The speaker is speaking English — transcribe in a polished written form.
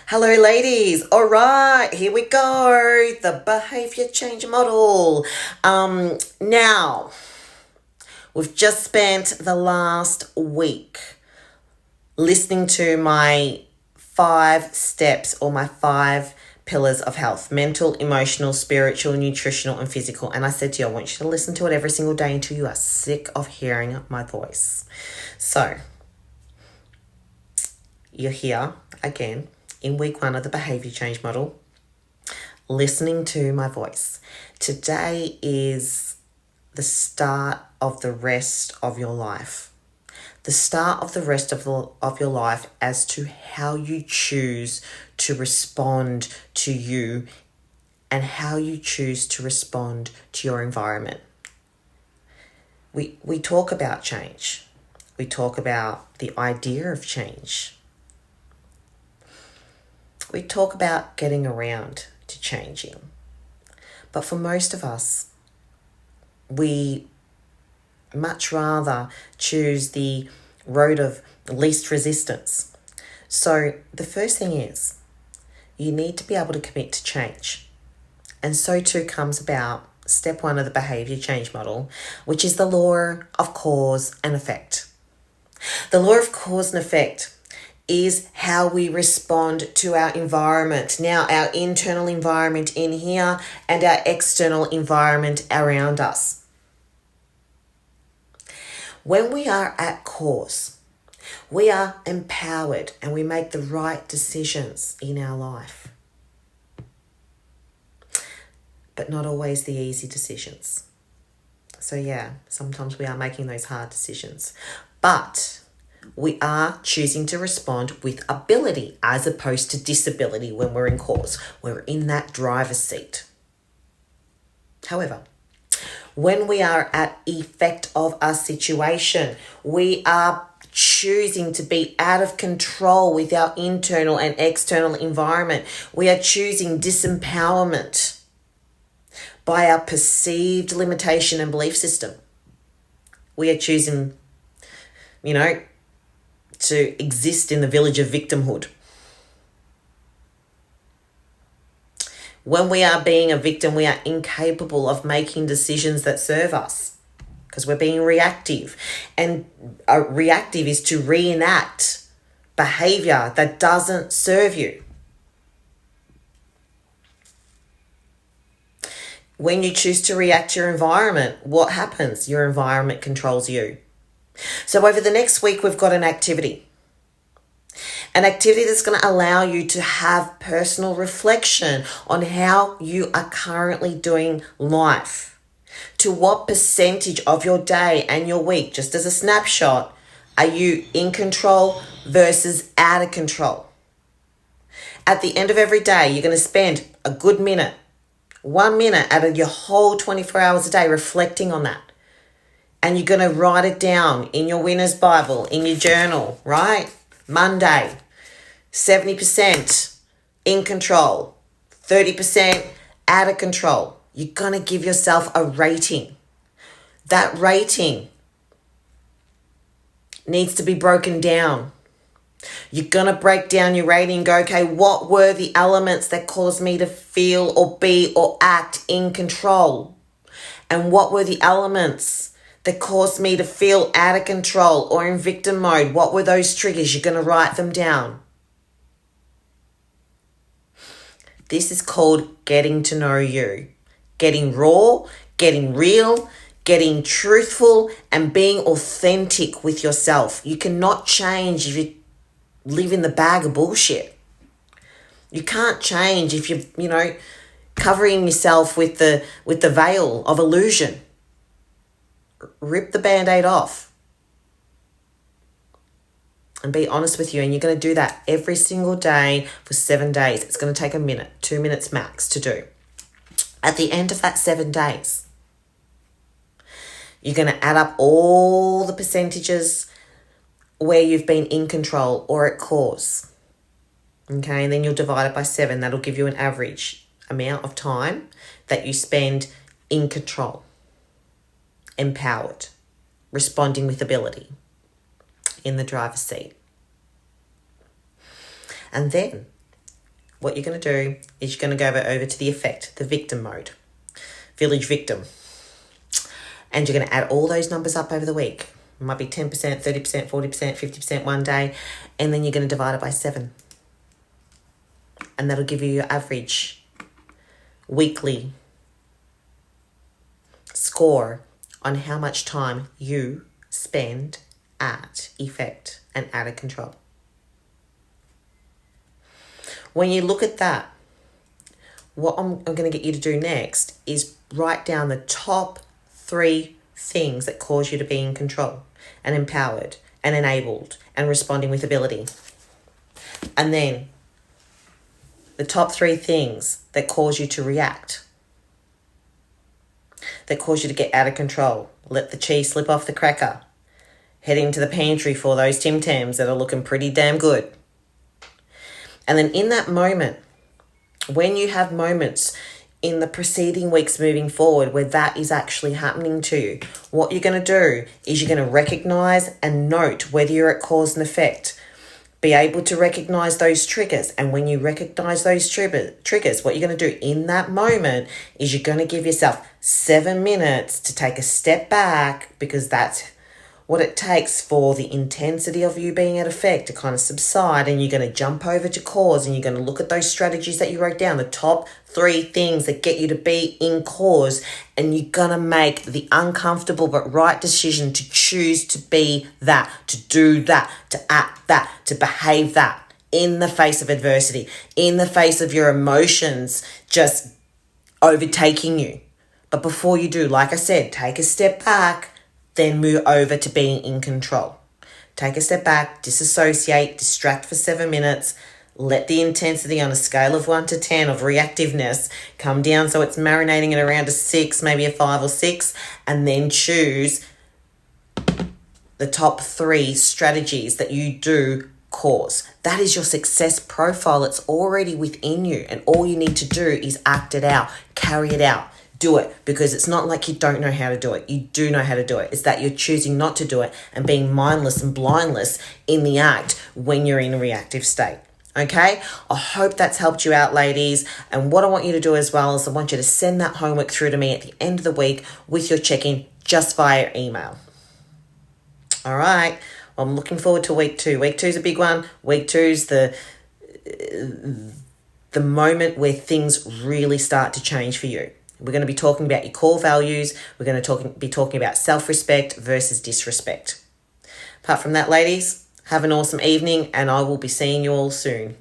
Hello, ladies. All right, here we go. The behavior change model. Now, we've just spent the last week listening to my 5 steps or my 5 pillars of health: mental, emotional, spiritual, nutritional, and physical. And I said to you, I want you to listen to it every single day until you are sick of hearing my voice. So, you're here again in week 1 of the behavior change model, listening to my voice. Today is the start of the rest of your life. The start of the rest of your life as to how you choose to respond to you and how you choose to respond to your environment. We talk about change. We talk about the idea of change. We talk about getting around to changing. But for most of us, we much rather choose the road of least resistance. So the first thing is, you need to be able to commit to change. And so too comes about step 1 of the behavior change model, which is the law of cause and effect. The law of cause and effect is how we respond to our environment. Now, our internal environment in here and our external environment around us. When we are at cause, we are empowered and we make the right decisions in our life. But not always the easy decisions. So yeah, sometimes we are making those hard decisions. But we are choosing to respond with ability as opposed to disability when we're in cause. We're in that driver's seat. However, when we are at effect of a situation, we are choosing to be out of control with our internal and external environment. We are choosing disempowerment by our perceived limitation and belief system. We are choosing, to exist in the village of victimhood. When we are being a victim, we are incapable of making decisions that serve us because we're being reactive. And reactive is to reenact behavior that doesn't serve you. When you choose to react to your environment, what happens? Your environment controls you. So over the next week, we've got an activity. An activity that's going to allow you to have personal reflection on how you are currently doing life. To what percentage of your day and your week, just as a snapshot, are you in control versus out of control? At the end of every day, you're going to spend a good minute, 1 minute out of your whole 24 hours a day reflecting on that. And you're going to write it down in your winner's Bible, in your journal, right? Monday, 70% in control, 30% out of control. You're going to give yourself a rating. That rating needs to be broken down. You're going to break down your rating and go, okay, what were the elements that caused me to feel or be or act in control? And what were the elements that caused me to feel out of control or in victim mode? What were those triggers? You're going to write them down. This is called getting to know you. Getting raw, getting real, getting truthful, and being authentic with yourself. You cannot change if you live in the bag of bullshit. You can't change if you're, covering yourself with the veil of illusion. Rip the Band-Aid off and be honest with you. And you're going to do that every single day for 7 days. It's going to take a minute, 2 minutes max to do. At the end of that 7 days, you're going to add up all the percentages where you've been in control or at cause. Okay, and then you'll divide it by 7. That'll give you an average amount of time that you spend in control. Empowered, responding with ability, in the driver's seat. And then what you're going to do is you're going to go over to the effect, the victim mode, village victim. And you're going to add all those numbers up over the week. It might be 10%, 30%, 40%, 50% one day. And then you're going to divide it by 7. And that'll give you your average weekly score on how much time you spend at effect and out of control. When you look at that, what I'm going to get you to do next is write down the top 3 things that cause you to be in control and empowered and enabled and responding with ability. And then the top 3 things that cause you to react, that cause you to get out of control. Let the cheese slip off the cracker. Head into the pantry for those Tim Tams that are looking pretty damn good. And then in that moment, when you have moments in the preceding weeks moving forward where that is actually happening to you, what you're going to do is you're going to recognize and note whether you're at cause and effect. Be able to recognize those triggers. And when you recognize those triggers, what you're going to do in that moment is you're going to give yourself 7 minutes to take a step back, because that's what it takes for the intensity of you being at effect to kind of subside, and you're going to jump over to cause, and you're going to look at those strategies that you wrote down, the top 3 things that get you to be in cause, and you're going to make the uncomfortable but right decision to choose to be that, to do that, to act that, to behave that in the face of adversity, in the face of your emotions just overtaking you. But before you do, like I said, take a step back, then move over to being in control. Take a step back, disassociate, distract for 7 minutes, let the intensity on a scale of 1 to 10 of reactiveness come down so it's marinating at around a 6, maybe a 5 or 6, and then choose the top 3 strategies that you do cause. That is your success profile. It's already within you, and all you need to do is act it out, carry it out. Do it, because it's not like you don't know how to do it. You do know how to do it. It's that you're choosing not to do it and being mindless and blindless in the act when you're in a reactive state. Okay? I hope that's helped you out, ladies. And what I want you to do as well is I want you to send that homework through to me at the end of the week with your check-in just via email. All right. Well, I'm looking forward to week 2. Week 2 is a big one. Week 2 is the moment where things really start to change for you. We're going to be talking about your core values. We're going to be talking about self-respect versus disrespect. Apart from that, ladies, have an awesome evening, and I will be seeing you all soon.